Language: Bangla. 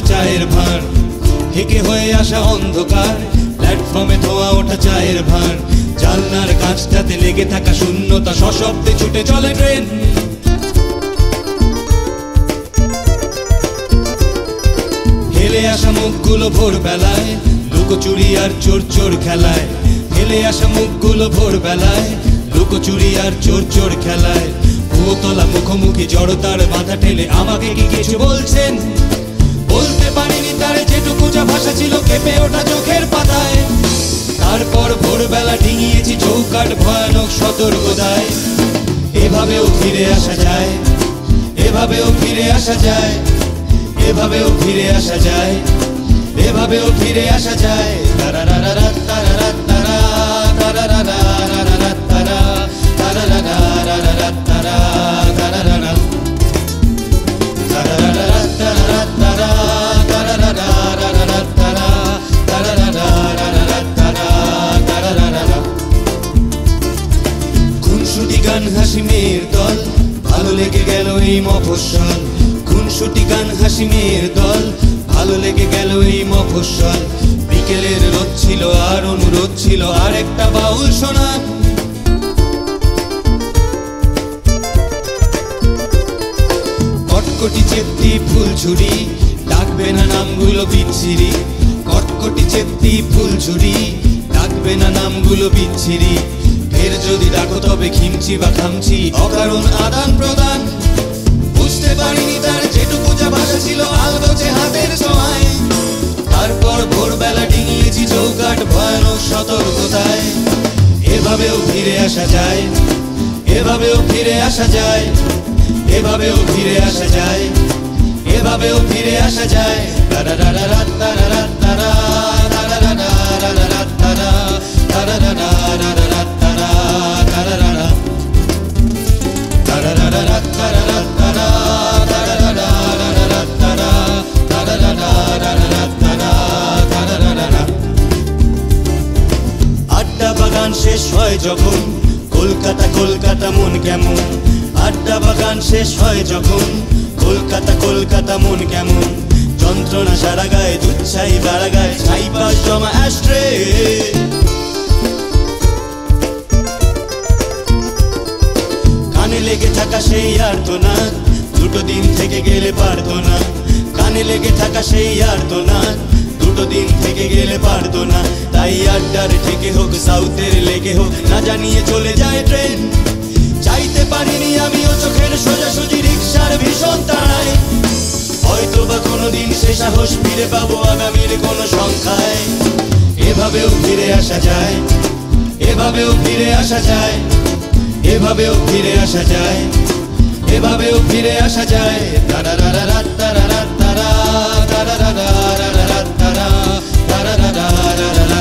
ওঠা চায়ের ভাঁড়, হেঁকে হয়ে আসা অন্ধকার, প্ল্যাটফর্মে ধোয়া ওঠা চায়ের ভাঁড়, জানলার কাঁচটাতে লেগে থাকা শূন্যতা, সশব্দে ছুটে চলে ট্রেন। হেলে আসা মুখগুলো ভোরবেলায়, লুকোচুরি আর চোর চোর খেলায়। হেলে আসা মুখগুলো ভোরবেলায়, লুকোচুরি আর চোর চোর খেলায়। ভূতলা মুখোমুখি জড়তার বাধা ঠেলে আমাকে কি কিছু বলছেন? বলতে পারিনি তার যেটুকু যা ভাষা ছিল কেঁপে ওঠা চোখের পাতায়। তারপর ভোরবেলা ডিঙিয়েছি চৌকাঠ ভয়ানক সতর্কতায়। এভাবেও ফিরে আসা যায়, এভাবেও ফিরে আসা যায়, এভাবেও ফিরে আসা যায়, এভাবেও ফিরে আসা যায়। তারারারা তারারা তারা তারারারা তারা তারারারা তারা তারারারা তারারারা তারা তারা তারারারা তারা তারারারা তারারারা। খুনসুটি গান হাসি মেয়ের দল, ভালো লেগে গেল এই মফস্বল। খুনসুটি গান হাসি মেয়ের দল, ভালো লেগে গেল এই মফস্বল। বিকেলের রোদ ছিল আর অনুরোধ ছিল আর একটা বাউল শোনান। কটকটি চেত্তি ফুলঝুরি, ডাকবে না নামগুলো বিচ্ছিরি। কটকটি চেত্তি ফুলঝুরি, ডাকবে না নামগুলো বিচ্ছিরি। ফের যদি ডাকো তবে খিমচি বা খামচি, অকারণ আদান প্রদান। বুঝতে পারিনি তার যেটুকু যা ভাষা ছিল আলগোছে হাতের ছোঁয়ায়। তারপর ভোরবেলা ডিঙিয়েছি চৌকাঠ ভয়ানক সতর্কতায়। এভাবেও ফিরে আসা যায়, এভাবেও ফিরে আসা যায়, এভাবেও ফিরে আসা যায়, এভাবেও ফিরে আসা যায়। তারারারা তারারা তারা তারারারা তারা তারারারা তারা তারারারা তারারারা তারারা তারা তারারারা তারা তারারারা তারা। আড্ডা বাগান শেষ হয় যখন, কলকাতা কলকাতা মন কেমন। আড্ডা বাগান শেষ হয় যখন, কলকাতা কলকাতা মন কেমন। যন্ত্রণা সারা গায়ে, দুচ্ছাই বাড়া গায়ে, ছাই পাশ জমা অ্যাস্ট্রে। কানে লেগে থাকা সেই আর্তনাদ, দুটো দিন থেকে গেলে পারতো না। কানে লেগে থাকা সেই আর্তনাদ, দুটো দিন থেকে গেলে পারতো না। তাই আড্ডার থেকে হোক, সাউথের লেগে হোক, না জানিয়ে চলে যায় ট্রেন। চাইতে পারিনি আমিও চোখের সোজাসুজি রিক্সার ভীষণ তাড়ায়। হয়তো বা কোনোদিন সে সাহস ফিরে পাবো আগামীর কোনো সংখ্যায়। এভাবেও ফিরে আসা যায়, এভাবেও ফিরে আসা যায়, এভাবেও ফিরে আসা যায়, এভাবেও ফিরে আসা যায়। তারারারা তারারা তারা তারারারা তারা তারারারা